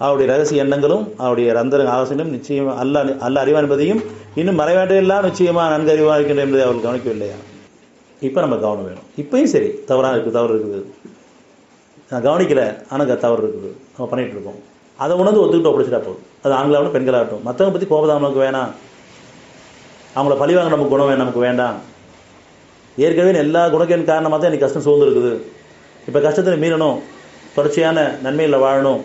அவருடைய ரகசிய எண்ணங்களும் அவருடைய ரந்தர ஆலோசனையும் நிச்சயம் அல்ல அறிவான் என்பதையும் இன்னும் மறைவேண்டையெல்லாம் நிச்சயமாக நன்கு அறிவாக இருக்கின்ற என்பதை அவர்கள் கவனிக்கவில்லையா? இப்போ நம்ம கவனம் வேணும். இப்பயும் சரி தவறாக இருக்குது, தவறு இருக்குது, நான் கவனிக்கலை ஆனால் தவறு இருக்குது, நம்ம பண்ணிகிட்டு இருக்கோம். அதை உணர்ந்து ஒத்துக்கிட்டு ஒப்படைச்சிட்டா போதும். அது ஆண்களாகட்டும் பெண்களாகட்டும். மற்றவங்க பற்றி கோபம் நமக்கு வேணாம், அவங்கள பழிவாங்க நமக்கு குணம் நமக்கு வேண்டாம். ஏற்கனவே எல்லா குணக்கின் காரணமாக தான் எனக்கு கஷ்டம் சூழ்ந்துருக்குது. இப்போ கஷ்டத்தில் மீறணும், தொடர்ச்சியான நன்மையில் வாழணும்,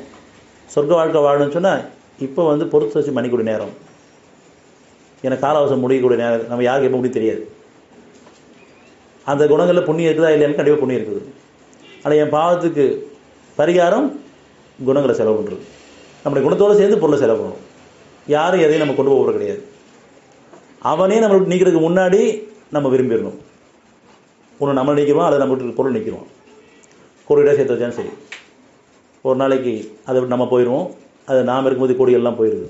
சொர்க்க வாழ்க்கை வாழணும்னு சொன்னால் இப்போ பொறுத்து வச்சு மணிக்கூட நேரம், எனக்கு காலவசம் முடியக்கூடிய நேரம் நம்ம யாருக்கு எப்போ முடியும் தெரியாது. அந்த குணங்களில் புண்ணியம் இருக்குதா இல்லையான்னு கண்டிப்பாக புண்ணியம் இருக்குது. ஆனால் என் பாவத்துக்கு பரிகாரம் குணங்களை செலவு பண்ணுறது. நம்முடைய குணத்தோடு சேர்ந்து பொருளை செலவு பண்ணணும். யாரும் எதையும் நம்ம கொண்டு போகிறது கிடையாது. அவனே நம்மளுக்கு நீக்கிறதுக்கு முன்னாடி நம்ம விரும்பிடணும். ஒன்று நம்ம நிற்கிறோம், அல்லது நம்ம வீட்டுக்கு பொருள் நிற்கிறோம். கோடியாக சேர்த்து வச்சாலும் சரி, ஒரு நாளைக்கு அதை விட்டு நம்ம போயிடுவோம். அது நாம் இருக்கும்போது கோடியெல்லாம் போயிடுது.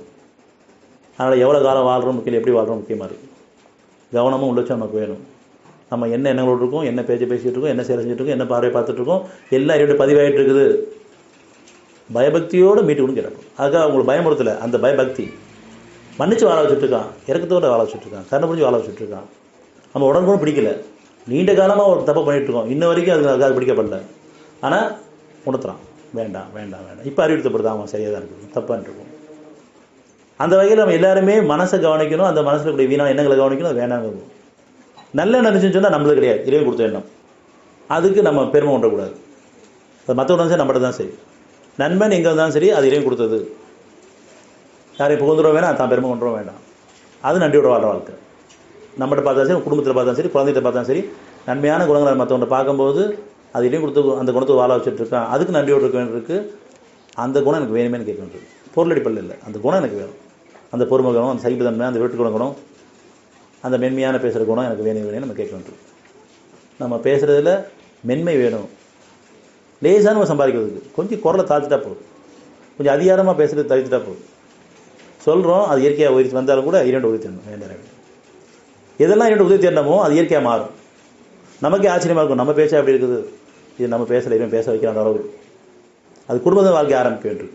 அதனால் எவ்வளோ காலம் வாழ்கிறோம் முக்கியம், எப்படி வாழ்கிறோம் முக்கியமாக இருக்குது. கவனமும் உள்ளச்சும் நமக்கு வேணும். நம்ம என்ன எண்ணங்களோடு இருக்கோம், என்ன பேச்சு பேசிகிட்டு இருக்கோம், என்ன செயல் செஞ்சுட்டு இருக்கோம், என்ன பார்வையை பார்த்துட்ருக்கோம், எல்லாம் என்னோட பதிவாகிட்டு இருக்குது. பயபக்தியோடு மீட்டு கொடுங்க கிடக்கும். அதுக்காக அவங்களுக்கு பயமுறுத்தலை. அந்த பயபக்தி மன்னிச்சு வாழ வச்சுட்ருக்கான், இறக்கத்தோடு வாழ வச்சுட்ருக்கான், கண்ணை பிடிச்சி வாழ வச்சுட்ருக்கான். நம்ம உடம்பு பிடிக்கல, நீண்ட காலமாக ஒரு தப்பை பண்ணிகிட்ருக்கோம், இன்ன வரைக்கும் அதுக்காக பிடிக்கப்படல. ஆனால் உணர்த்துறான், வேண்டாம் வேண்டாம் வேண்டாம். இப்போ அறிவுறுத்தப்படுது, அவன் சரியாக தான் இருக்குது, தப்பான்னு இருக்கும். அந்த வகையில் நம்ம எல்லாருமே மனசை கவனிக்கணும். அந்த மனசில் கூடிய வீணான எண்ணங்களை கவனிக்கணும். அது வேணாங்க. நல்ல நினச்சின்னு சொன்னால் நம்மளுக்கு கிடையாது, இறைவன் கொடுத்த எண்ணம். அதுக்கு நம்ம பெருமை கொண்டக்கூடாது. அது மற்றவங்க சரி, நம்மகிட்ட தான் சரி. நண்பன் எங்கே இருந்தாலும் சரி, அது இறைவன் கொடுத்தது. யாரையும் புகழ்ந்துடும் வேணாம், தான் பெருமை கொண்டுடும் வேண்டாம். அது நன்றியோட வாழ்கிற வாழ்க்கை. நம்மகிட்ட பார்த்தாலும் சரி, குடும்பத்தில் பார்த்தாலும் சரி, குழந்தைகிட்ட பார்த்தாலும் சரி, நன்மையான குணங்களை மற்றவங்க பார்க்கும்போது அது இறைவன் கொடுத்து அந்த குணத்தை வாழ வச்சுட்ருக்கான். அதுக்கு நன்றியோடு இருக்க வேண்டியிருக்கு. அந்த குணம் எனக்கு வேணுமேனு கேட்க வேண்டியது. பொருளடிப்பல் இல்லை, அந்த குணம் எனக்கு வேணும். அந்த பொறுமை குணம், அந்த சகிப்புத்தன்மை, அந்த வீட்டு குணம், அந்த மென்மையான பேசுகிற குணம் எனக்கு வேணும் நம்ம கேட்க வேண்டும். நம்ம பேசுகிறதுல மென்மை வேணும். லேசாக நம்ம சம்பாதிக்கிறதுக்கு கொஞ்சம் குரலை தாழ்த்திட்டா போதும், கொஞ்சம் அதிகாரமாக பேசுகிறது தவிர்த்துட்டா போதும். சொல்கிறோம், அது இயற்கையாக உயிர் வந்தாலும் கூட இரண்டு உதவி தேடணும். வேண்டாம், எதெல்லாம் இரண்டு உதவி தேடணுமோ அது இயற்கையாக மாறும். நமக்கே ஆச்சரியமாக இருக்கும், நம்ம பேச அப்படி இருக்குது, இது நம்ம பேசலை, இவன் பேச வைக்கிற அளவு. அது குடும்ப வாழ்க்கை ஆரம்பிக்க வேண்டும்.